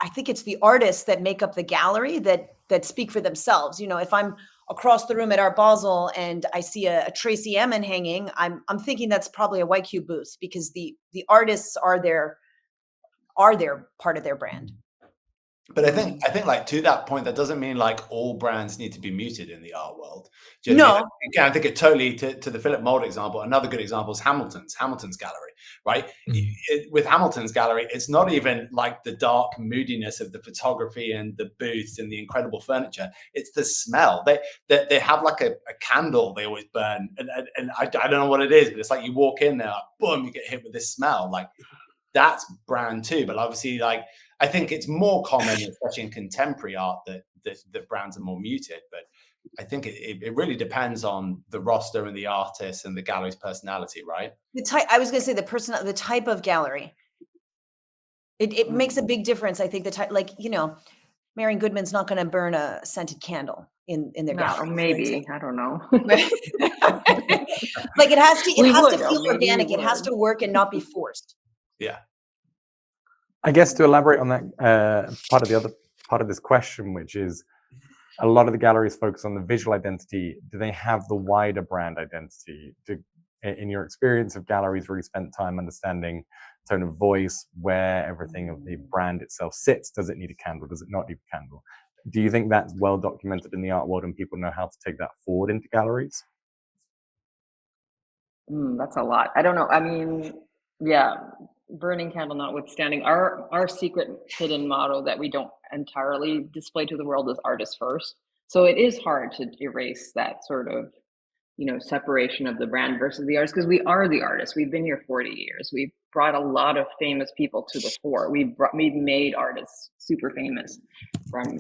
I think it's the artists that make up the gallery that speak for themselves. You know, if I'm across the room at Art Basel and I see a Tracy Emin hanging, I'm thinking that's probably a White Cube booth because the artists are their part of their brand. But I think like to that point, that doesn't mean like all brands need to be muted in the art world. No. Again, I think it totally to the Philip Mould example. Another good example is Hamilton's gallery, right? With Hamilton's gallery, it's not even like the dark moodiness of the photography and the booths and the incredible furniture. It's the smell. They have like a candle they always burn, and I don't know what it is, but it's like you walk in there, like, boom, you get hit with this smell. Like that's brand too. But obviously, like I think it's more common, especially in contemporary art, that brands are more muted. But I think it really depends on the roster and the artist and the gallery's personality, right? I was going to say the type of gallery. It makes a big difference. I think the type, like, Marion Goodman's not going to burn a scented candle in their No, gallery, for maybe. example. I don't know. Right? Like it has We to would, though. feel Maybe we organic. It has would. to work and not be forced. Yeah. I guess to elaborate on that, part of this question, which is a lot of the galleries focus on the visual identity. Do they have the wider brand identity? In your experience of galleries, really spent time understanding tone of voice, where everything of the brand itself sits? Does it need a candle? Does it not need a candle? Do you think that's well documented in the art world and people know how to take that forward into galleries? That's a lot. I don't know. I mean, yeah, burning candle notwithstanding, our secret hidden motto that we don't entirely display to the world is artist first. So it is hard to erase that sort of, separation of the brand versus the artist, because we are the artists. We've been here 40 years. We've brought a lot of famous people to the fore. We've made artists super famous from,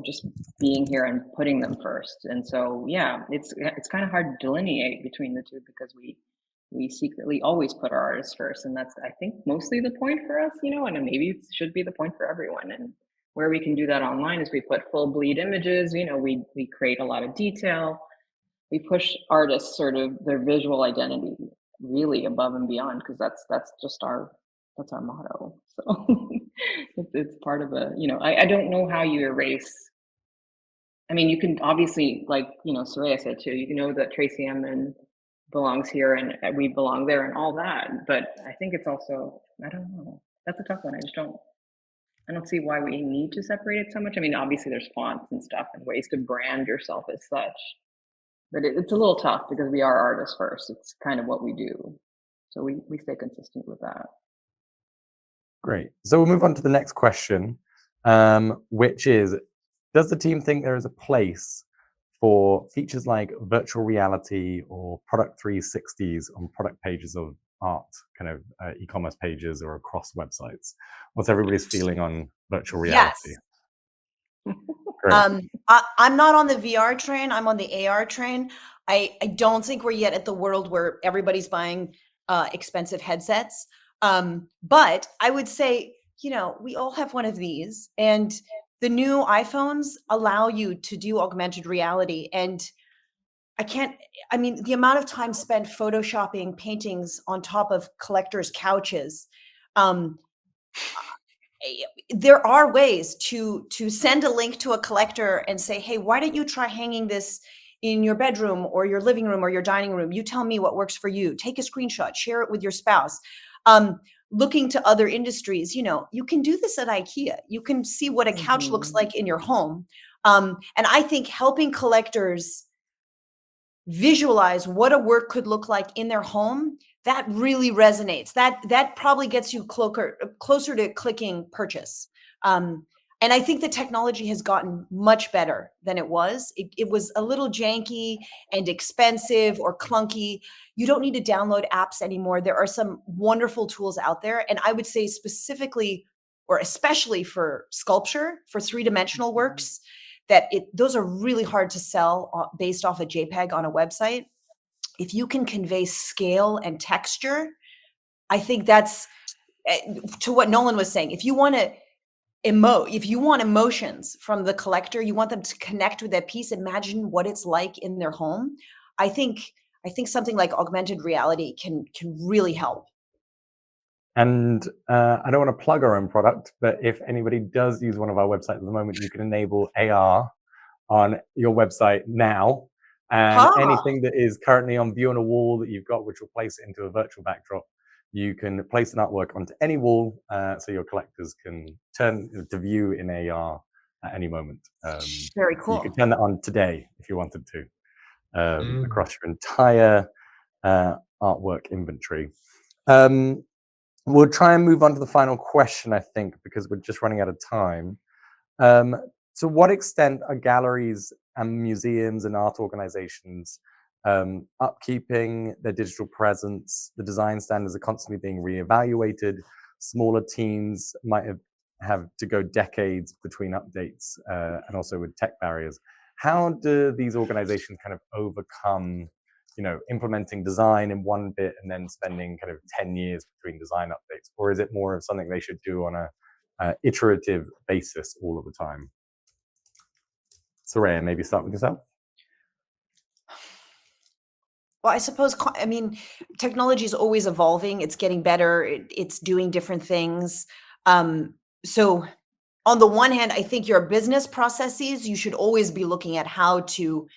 just being here and putting them first. And so, yeah, it's kind of hard to delineate between the two, because we secretly always put our artists first, and that's, I think, mostly the point for us, and maybe it should be the point for everyone. And where we can do that online is we put full bleed images. We create a lot of detail. We push artists sort of their visual identity really above and beyond, because that's just our motto. So it's part of I don't know how you erase. I mean, you can obviously, like, Soraya said too, you know that Tracy Emin belongs here and we belong there and all that. But I think it's also, I don't know. That's a tough one. I don't see why we need to separate it so much. I mean, obviously there's fonts and stuff and ways to brand yourself as such. But it's a little tough because we are artists first. It's kind of what we do. So we stay consistent with that. Great. So we'll move on to the next question, which is, does the team think there is a place for features like virtual reality or product 360s on product pages of art, kind of e-commerce pages or across websites? What's everybody's feeling on virtual reality? Yes. Great. I'm not on the VR train. I'm on the AR train. I don't think we're yet at the world where everybody's buying expensive headsets. But I would say, we all have one of these, and the new iPhones allow you to do augmented reality. And the amount of time spent photoshopping paintings on top of collectors' couches, there are ways to send a link to a collector and say, hey, why don't you try hanging this in your bedroom or your living room or your dining room? You tell me what works for you. Take a screenshot, share it with your spouse. Looking to other industries, you can do this at IKEA. You can see what a couch looks like in your home. And I think helping collectors visualize what a work could look like in their home, that really resonates. That probably gets you closer to clicking purchase. And I think the technology has gotten much better than it was. It was a little janky and expensive or clunky. You don't need to download apps anymore. There are some wonderful tools out there. And I would say specifically, or especially for sculpture, for three-dimensional works, those are really hard to sell based off a JPEG on a website. If you can convey scale and texture, I think that's to what Nolan was saying. If you want emotions from the collector, you want them to connect with that piece, imagine what it's like in their home. I think something like augmented reality can really help. And I don't want to plug our own product, but if anybody does use one of our websites at the moment, you can enable AR on your website now. And anything that is currently on view on a wall that you've got, which will place it into a virtual backdrop, you can place an artwork onto any wall, so your collectors can turn to view in AR at any moment. Very cool. So you could turn that on today if you wanted to, across your entire artwork inventory. We'll try and move on to the final question, I think, because we're just running out of time. To what extent are galleries and museums and art organizations upkeeping their digital presence? The design standards are constantly being reevaluated. Smaller teams might have to go decades between updates, and also with tech barriers. How do these organizations kind of overcome implementing design in one bit and then spending kind of 10 years between design updates? Or is it more of something they should do on a iterative basis all of the time? Soraya, maybe start with yourself. Well, I suppose, technology is always evolving. It's getting better. It's doing different things. So on the one hand, I think your business processes, you should always be looking at how to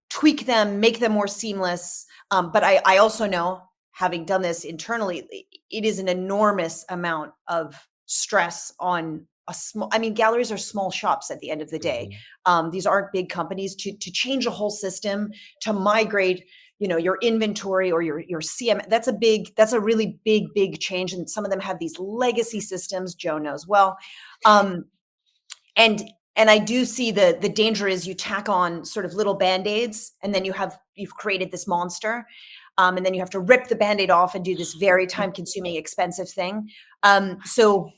tweak them, make them more seamless. But I also know, having done this internally, it is an enormous amount of stress on a small, galleries are small shops at the end of the day. These aren't big companies. To change a whole system, to migrate, your inventory or your CM, that's a really big change. And some of them have these legacy systems, Joe knows well. And I do see the danger is you tack on sort of little Band-Aids, and then you've created this monster. And then you have to rip the Band-Aid off and do this very time-consuming, expensive thing. So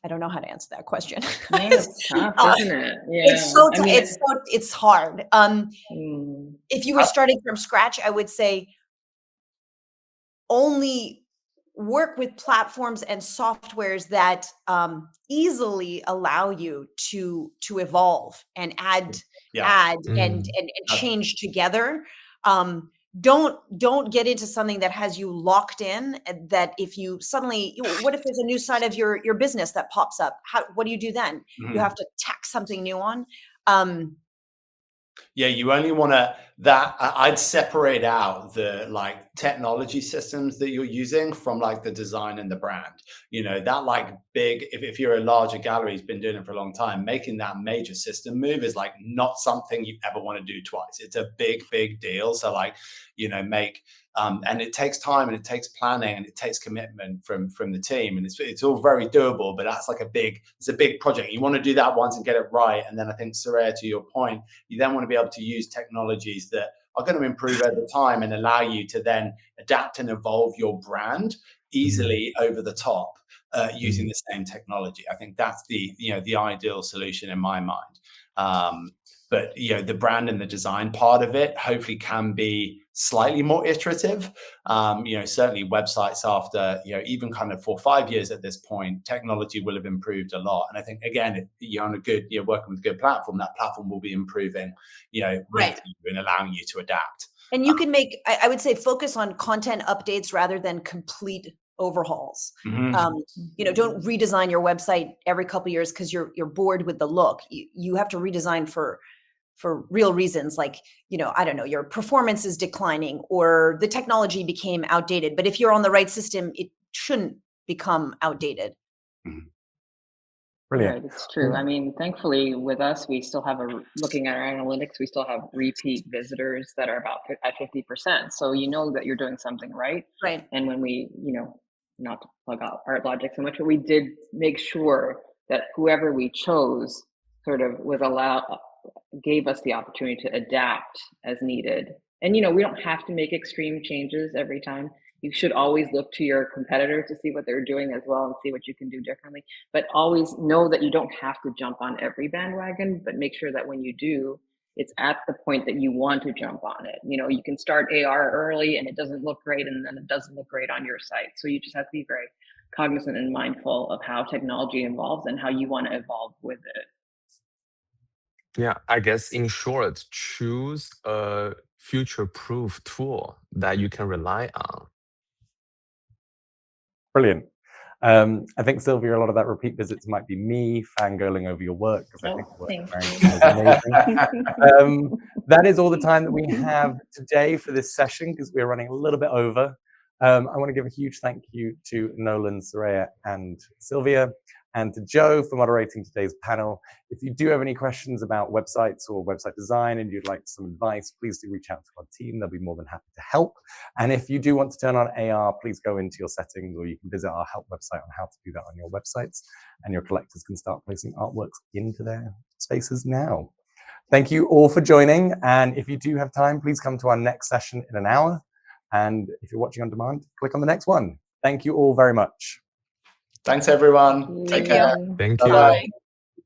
I don't know how to answer that question. Yeah, it's tough, isn't it? Yeah. It's hard. If you were starting from scratch, I would say only work with platforms and softwares that easily allow you to evolve and add and change together. Don't get into something that has you locked in, that if you suddenly, what if there's a new side of your business that pops up? What do you do then? You have to tack something new on. Yeah, you only want I'd separate out the technology systems that you're using from the design and the brand. That big, if you're a larger gallery who's been doing it for a long time, making that major system move is not something you ever want to do twice. It's a big deal. So make, and it takes time and it takes planning and it takes commitment from the team, and it's all very doable, but that's it's a big project. You want to do that once and get it right. And then I think, Soraya, to your point, you then want to be able to use technologies that are going to improve over time and allow you to then adapt and evolve your brand easily over the top using the same technology. I think that's the ideal solution in my mind. But the brand and the design part of it hopefully can be slightly more iterative. Certainly websites after even kind of 4 or 5 years at this point, technology will have improved a lot. And I think, again, if you're on working with a good platform, that platform will be improving, with you and allowing you to adapt. And you can make, I would say, focus on content updates rather than complete overhauls. Don't redesign your website every couple of years because you're bored with the look. You have to redesign for real reasons, I don't know, your performance is declining or the technology became outdated. But if you're on the right system, it shouldn't become outdated. Brilliant. Right, it's true. Thankfully with us, we still have looking at our analytics, we still have repeat visitors that are about at 50%. So that you're doing something right. Right. And when we, not to plug out Artlogic so much, but we did make sure that whoever we chose sort of gave us the opportunity to adapt as needed. And we don't have to make extreme changes every time. You should always look to your competitors to see what they're doing as well and see what you can do differently. But always know that you don't have to jump on every bandwagon, but make sure that when you do, it's at the point that you want to jump on it. You can start AR early and it doesn't look great, and then it doesn't look great on your site. So you just have to be very cognizant and mindful of how technology evolves and how you want to evolve with it. Yeah, I guess in short, choose a future-proof tool that you can rely on. Brilliant. I think, Sylvia, a lot of that repeat visits might be me fangirling over your work, because I think the work is amazing. That is all the time that we have today for this session, because we're running a little bit over. I want to give a huge thank you to Nolan, Soraya, and Sylvia, and to Joe for moderating today's panel. If you do have any questions about websites or website design and you'd like some advice, please do reach out to our team. They'll be more than happy to help. And if you do want to turn on AR, please go into your settings, or you can visit our help website on how to do that on your websites, and your collectors can start placing artworks into their spaces now. Thank you all for joining. And if you do have time, please come to our next session in an hour. And if you're watching on demand, click on the next one. Thank you all very much. Thanks, everyone. Take care. Thank you. Bye.